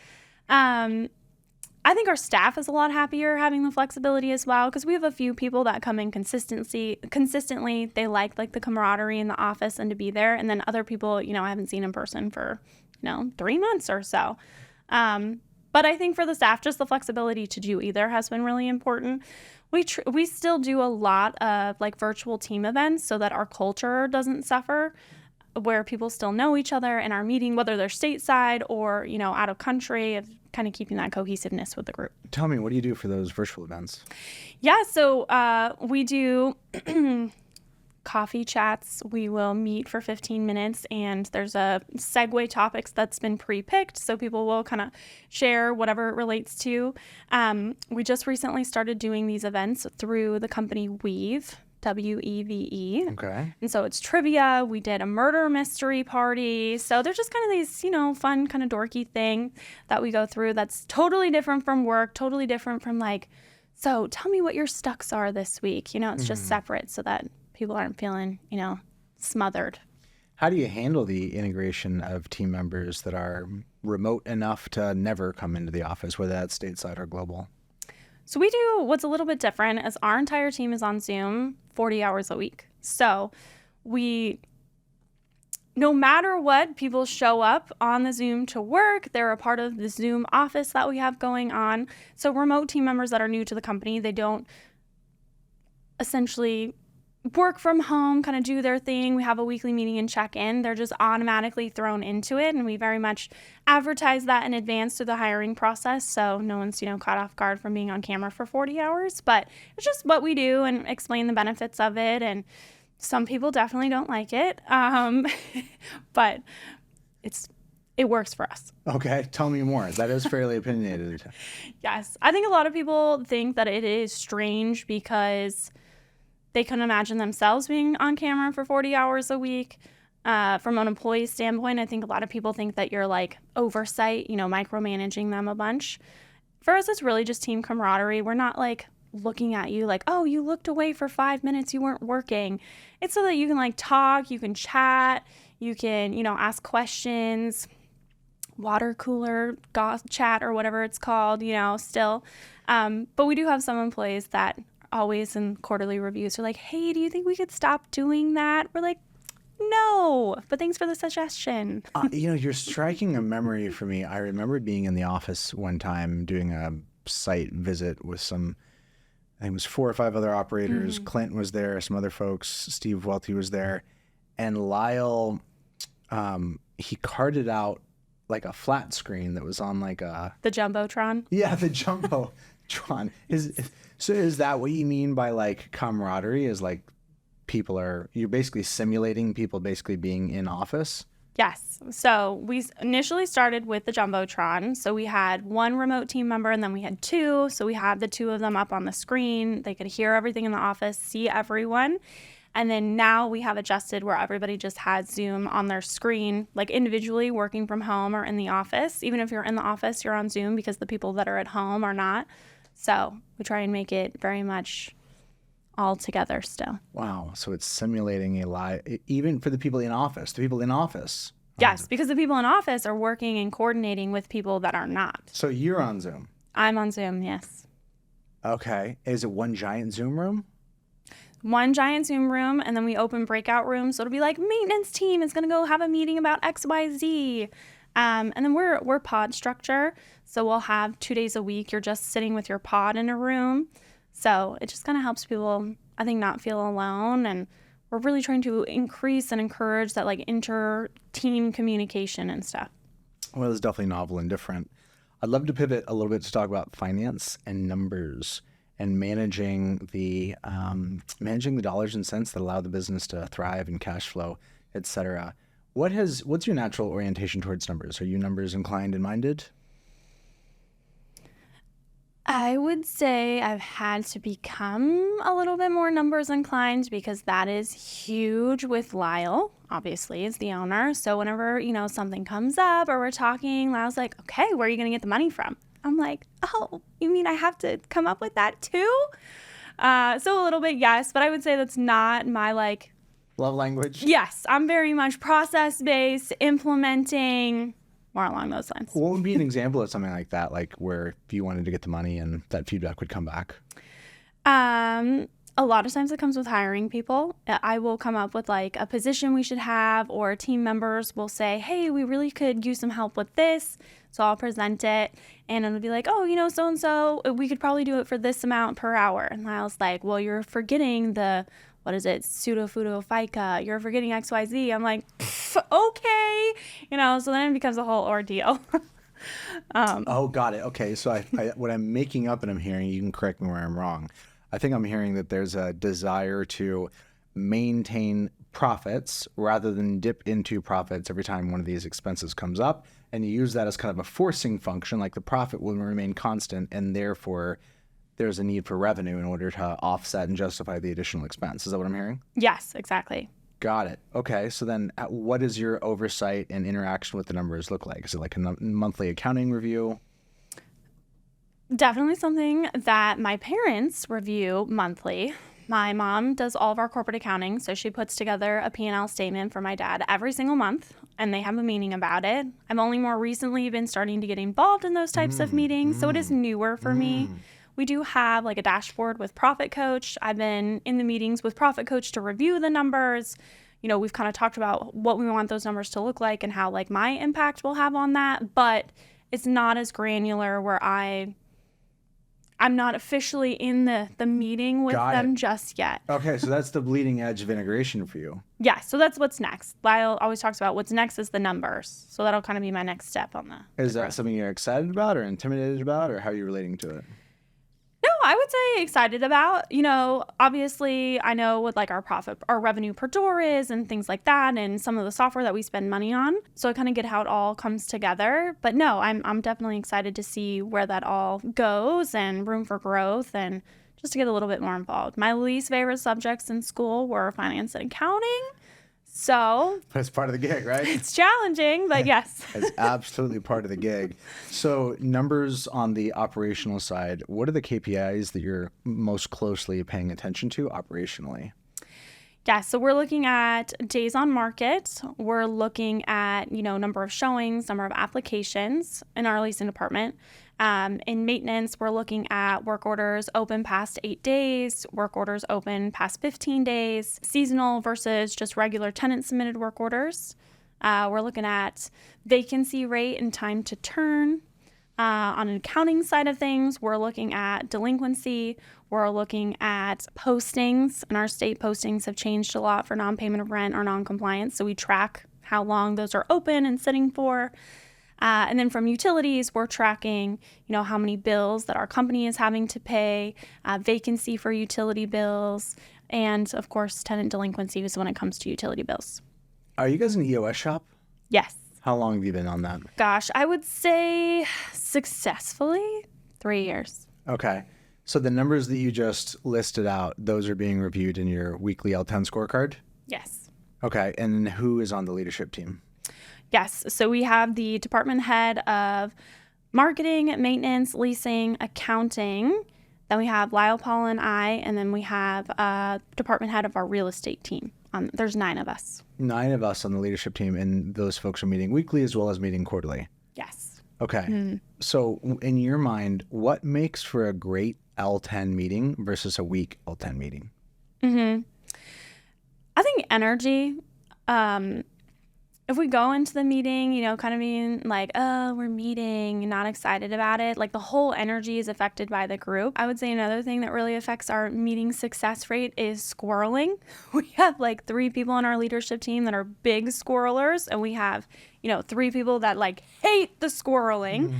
S1: I think our staff is a lot happier having the flexibility as well because we have a few people that come in consistently. They like the camaraderie in the office and to be there. And then other people, you know, I haven't seen in person for, 3 months or so. But I think for the staff, just the flexibility to do either has been really important. We still do a lot of virtual team events so that our culture doesn't suffer, where people still know each other and are meeting, whether they're stateside or, out of country, of kind of keeping that cohesiveness with the group.
S4: Tell me, what do you do for those virtual events?
S1: Yeah, so we do coffee chats. We will meet for 15 minutes and there's a segue topics that's been pre-picked. So people will kind of share whatever it relates to. We just recently started doing these events through the company Weave. WEVE.
S4: Okay.
S1: And so it's trivia. We did a murder mystery party. So they're just kind of these, fun, kind of dorky thing that we go through that's totally different from work, totally different from so tell me what your stucks are this week. It's just separate so that people aren't feeling, smothered.
S4: How do you handle the integration of team members that are remote enough to never come into the office, whether that's stateside or global?
S1: So we do what's a little bit different is our entire team is on Zoom 40 hours a week. So no matter what, people show up on the Zoom to work. They're a part of the Zoom office that we have going on. So remote team members that are new to the company, they don't essentially work from home, kind of do their thing. We have a weekly meeting and check in. They're just automatically thrown into it. And we very much advertise that in advance through the hiring process. So no one's, caught off guard from being on camera for 40 hours. But it's just what we do and explain the benefits of it. And some people definitely don't like it. But it works for us.
S4: Okay. Tell me more. That is fairly opinionated.
S1: Yes. I think a lot of people think that it is strange because they couldn't imagine themselves being on camera for 40 hours a week. From an employee standpoint, I think a lot of people think that you're oversight, micromanaging them a bunch. For us, it's really just team camaraderie. We're not looking at you oh, you looked away for 5 minutes, you weren't working. It's so that you can talk, you can chat, you can, ask questions, water cooler chat or whatever it's called, still. But we do have some employees that always in quarterly reviews are hey, do you think we could stop doing that? We're no, but thanks for the suggestion.
S4: You're striking a memory for me. I remember being in the office one time doing a site visit with I think it was 4 or 5 other operators. Mm-hmm. Clint was there, some other folks, Steve Welty was there. And Lyle, he carted out a flat screen that was on
S1: the Jumbotron?
S4: Yeah, the Jumbotron. So is that what you mean by camaraderie? Is you're basically simulating people basically being in office?
S1: Yes. So we initially started with the Jumbotron. So we had one remote team member and then we had two. So we had the two of them up on the screen. They could hear everything in the office, see everyone. And then now we have adjusted where everybody just has Zoom on their screen, like individually working from home or in the office. Even if you're in the office, you're on Zoom because the people that are at home are not. So we try and make it very much all together still.
S4: Wow. So it's simulating a live, even for the people in office,
S1: Yes, because the people in office are working and coordinating with people that are not.
S4: So you're on Zoom.
S1: I'm on Zoom, yes.
S4: Okay. Is it one giant Zoom room?
S1: One giant Zoom room, and then we open breakout rooms. So it'll be like maintenance team is going to go have a meeting about XYZ. And then we're pod structure. So we'll have 2 days a week. You're just sitting with your pod in a room. So it just kind of helps people, I think, not feel alone. And we're really trying to increase and encourage that like inter-team communication and stuff.
S4: Well, it's definitely novel and different. I'd love to pivot a little bit to talk about finance and numbers and managing the dollars and cents that allow the business to thrive and cash flow, et cetera. What's your natural orientation towards numbers? Are you numbers inclined and minded?
S1: I would say I've had to become a little bit more numbers inclined because that is huge with Lyle, obviously, is the owner. So whenever, something comes up or we're talking, Lyle's like, okay, where are you going to get the money from? I'm like, oh, you mean I have to come up with that too? So a little bit, yes, but I would say that's not my
S4: love language.
S1: Yes, I'm very much process-based, implementing, more along those lines.
S4: What would be an example of something like that, like where if you wanted to get the money and that feedback would come back?
S1: A lot of times it comes with hiring people. I will come up with like a position we should have, or team members will say, hey, we really could use some help with this. So I'll present it and it'll be like, oh, so-and-so, we could probably do it for this amount per hour. And Lyle's like, well, you're forgetting the, pseudophytofica. You're forgetting XYZ. I'm like, okay. So then it becomes a whole ordeal.
S4: Oh, got it. Okay. So I what I'm making up and I'm hearing, you can correct me where I'm wrong. I think I'm hearing that there's a desire to maintain profits rather than dip into profits every time one of these expenses comes up. And you use that as kind of a forcing function, like the profit will remain constant and therefore there's a need for revenue in order to offset and justify the additional expense. Is that what I'm hearing?
S1: Yes, exactly.
S4: Got it. Okay. So then what does your oversight and interaction with the numbers look like? Is it like a monthly accounting review?
S1: Definitely something that my parents review monthly. My mom does all of our corporate accounting, so she puts together a P&L statement for my dad every single month, and they have a meeting about it. I've only more recently been starting to get involved in those types of meetings, so it is newer for me. We do have like a dashboard with Profit Coach. I've been in the meetings with Profit Coach to review the numbers. We've kind of talked about what we want those numbers to look like and how like my impact will have on that, but it's not as granular where I'm not officially in the meeting with them just yet.
S4: Okay, so that's the bleeding edge of integration for you.
S1: Yeah, so that's what's next. Lyle always talks about what's next is the numbers. So that'll kind of be my next step on the
S4: Is that something you're excited about or intimidated about, or how are you relating to it?
S1: No, I would say excited about. Obviously I know what like our revenue per door is and things like that, and some of the software that we spend money on. So I kind of get how it all comes together. But no, I'm definitely excited to see where that all goes and room for growth and just to get a little bit more involved. My least favorite subjects in school were finance and accounting. So
S4: that's part of the gig, right?
S1: It's challenging, but yes.
S4: It's absolutely part of the gig. So numbers on the operational side, what are the KPIs that you're most closely paying attention to operationally?
S1: Yeah, so we're looking at days on market. We're looking at, number of showings, number of applications in our leasing department. In maintenance, we're looking at work orders open past 8 days, work orders open past 15 days, seasonal versus just regular tenant submitted work orders. We're looking at vacancy rate and time to turn. On an accounting side of things, we're looking at delinquency. We're looking at postings, and our state postings have changed a lot for non-payment of rent or noncompliance. So we track how long those are open and sitting for. And then from utilities, we're tracking, how many bills that our company is having to pay, vacancy for utility bills, and of course, tenant delinquencies when it comes to utility bills.
S4: Are you guys an EOS shop?
S1: Yes.
S4: How long have you been on that?
S1: Gosh, I would say successfully 3 years.
S4: Okay. So the numbers that you just listed out, those are being reviewed in your weekly L10 scorecard?
S1: Yes.
S4: Okay. And who is on the leadership team?
S1: Yes. So we have the department head of marketing, maintenance, leasing, accounting. Then we have Lyle, Paul, and I. And then we have department head of our real estate team. There's 9 of us.
S4: 9 of us on the leadership team, and those folks are meeting weekly as well as meeting quarterly.
S1: Yes.
S4: Okay. So in your mind, what makes for a great L10 meeting versus a weak L10 meeting?
S1: I think energy. If we go into the meeting, kind of being like, oh, we're meeting, not excited about it, like the whole energy is affected by the group. I would say another thing that really affects our meeting success rate is squirreling. We have like 3 people on our leadership team that are big squirrelers, and we have, 3 people that like hate the squirreling.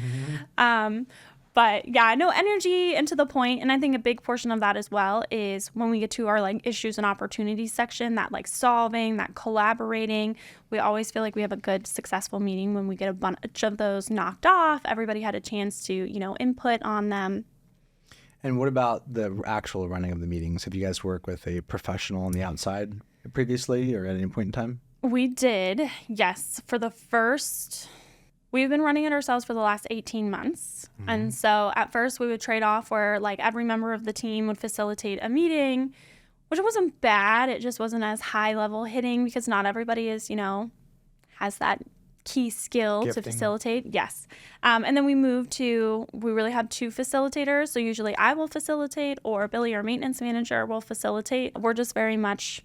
S1: But yeah, no energy and to the point. And I think a big portion of that as well is when we get to our like issues and opportunities section, that like solving, that collaborating. We always feel like we have a good, successful meeting when we get a bunch of those knocked off. Everybody had a chance to, input on them.
S4: And what about the actual running of the meetings? Have you guys worked with a professional on the outside previously or at any point in time?
S1: We did, yes. We've been running it ourselves for the last 18 months. And so at first we would trade off where like every member of the team would facilitate a meeting, which wasn't bad. It just wasn't as high level hitting because not everybody is, has that key skill to facilitate. Yes. And then we really have 2 facilitators. So usually I will facilitate or Billy, our maintenance manager, will facilitate. We're just very much,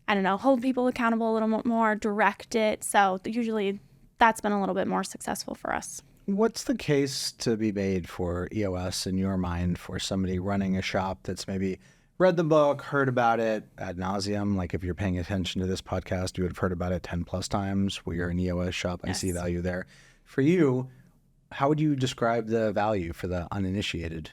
S1: hold people accountable a little more, direct it. So usually that's been a little bit more successful for us.
S4: What's the case to be made for EOS in your mind for somebody running a shop that's maybe read the book, heard about it ad nauseum? Like if you're paying attention to this podcast, you would have heard about it 10 plus times. We are an EOS shop. I see value there. For you, how would you describe the value for the uninitiated?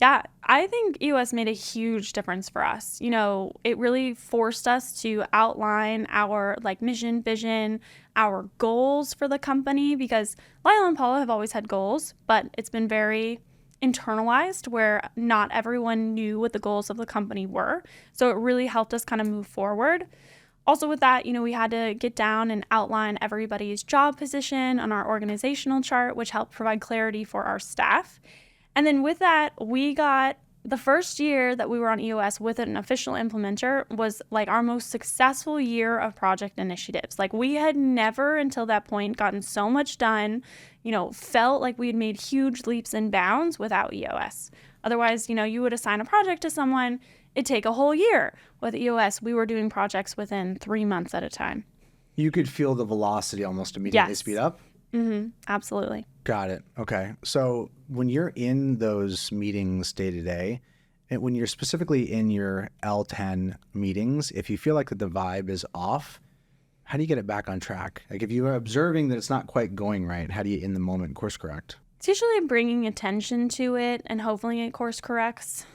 S1: Yeah, I think EOS made a huge difference for us. It really forced us to outline our like mission, vision, our goals for the company, because Lyle and Paula have always had goals, but it's been very internalized where not everyone knew what the goals of the company were. So it really helped us kind of move forward. Also with that, we had to get down and outline everybody's job position on our organizational chart, which helped provide clarity for our staff. And then with that, we got the first year that we were on EOS with an official implementer was like our most successful year of project initiatives. Like we had never until that point gotten so much done, felt like we had made huge leaps and bounds without EOS. Otherwise, you would assign a project to someone, it'd take a whole year. With EOS, we were doing projects within 3 months at a time.
S4: You could feel the velocity almost immediately speed up?
S1: Absolutely.
S4: Got it. Okay. So when you're in those meetings day to day, and when you're specifically in your L10 meetings, if you feel like that the vibe is off, how do you get it back on track? Like if you're observing that it's not quite going right, how do you in the moment course correct?
S1: It's usually bringing attention to it and hopefully it course corrects.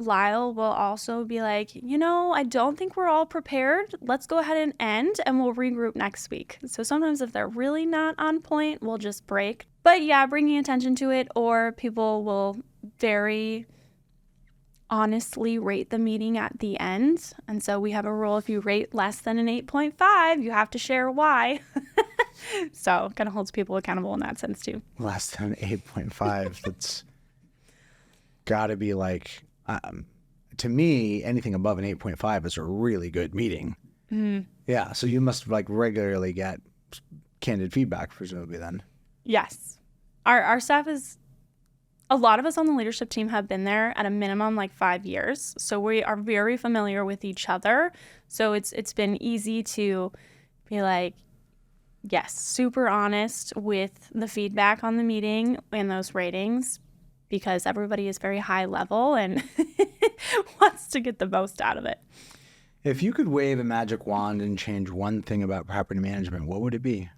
S1: Lyle will also be like, I don't think we're all prepared. Let's go ahead and end and we'll regroup next week. So sometimes if they're really not on point, we'll just break. But yeah, bringing attention to it, or people will very honestly rate the meeting at the end. And so we have a rule, if you rate less than an 8.5, you have to share why. So kind of holds people accountable in that sense too.
S4: Less than 8.5. That's got to be like... to me, anything above an 8.5 is a really good meeting. Yeah, so you must like regularly get candid feedback, presumably then.
S1: Yes. Our staff is, a lot of us on the leadership team have been there at a minimum like 5 years. So we are very familiar with each other. So it's been easy to be like, yes, super honest with the feedback on the meeting and those ratings, because everybody is very high level and wants to get the most out of it.
S4: If you could wave a magic wand and change one thing about property management, what would it be?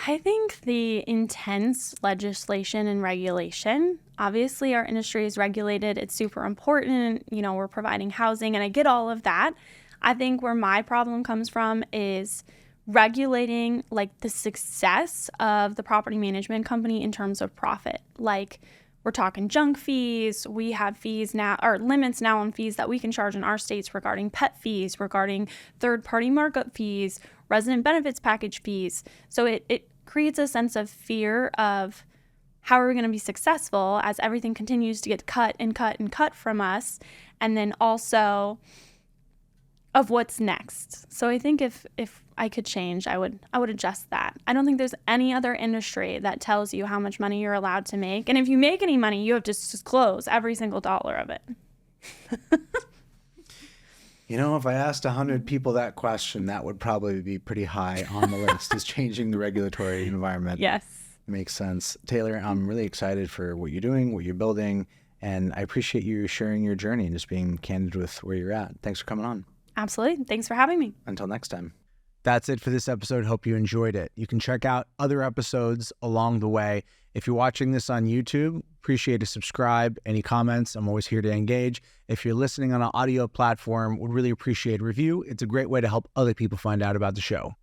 S1: I think the intense legislation and regulation. Obviously, our industry is regulated. It's super important. We're providing housing, and I get all of that. I think where my problem comes from is regulating like the success of the property management company in terms of profit. Like we're talking junk fees. We have fees now, or limits now on fees that we can charge in our states regarding pet fees, regarding third-party markup fees, resident benefits package fees. So it creates a sense of fear of how are we going to be successful as everything continues to get cut and cut and cut from us, and then also of what's next. So I think if I could change, I would adjust that. I don't think there's any other industry that tells you how much money you're allowed to make. And if you make any money, you have to disclose every single dollar of it.
S4: You know, if I asked 100 people that question, that would probably be pretty high on the list, is changing the regulatory environment.
S1: Yes.
S4: Makes sense. Taylor, I'm really excited for what you're doing, what you're building, and I appreciate you sharing your journey and just being candid with where you're at. Thanks for coming on.
S1: Absolutely. Thanks for having me.
S4: Until next time. That's it for this episode. Hope you enjoyed it. You can check out other episodes along the way. If you're watching this on YouTube, appreciate a subscribe. Any comments, I'm always here to engage. If you're listening on an audio platform, would really appreciate a review. It's a great way to help other people find out about the show.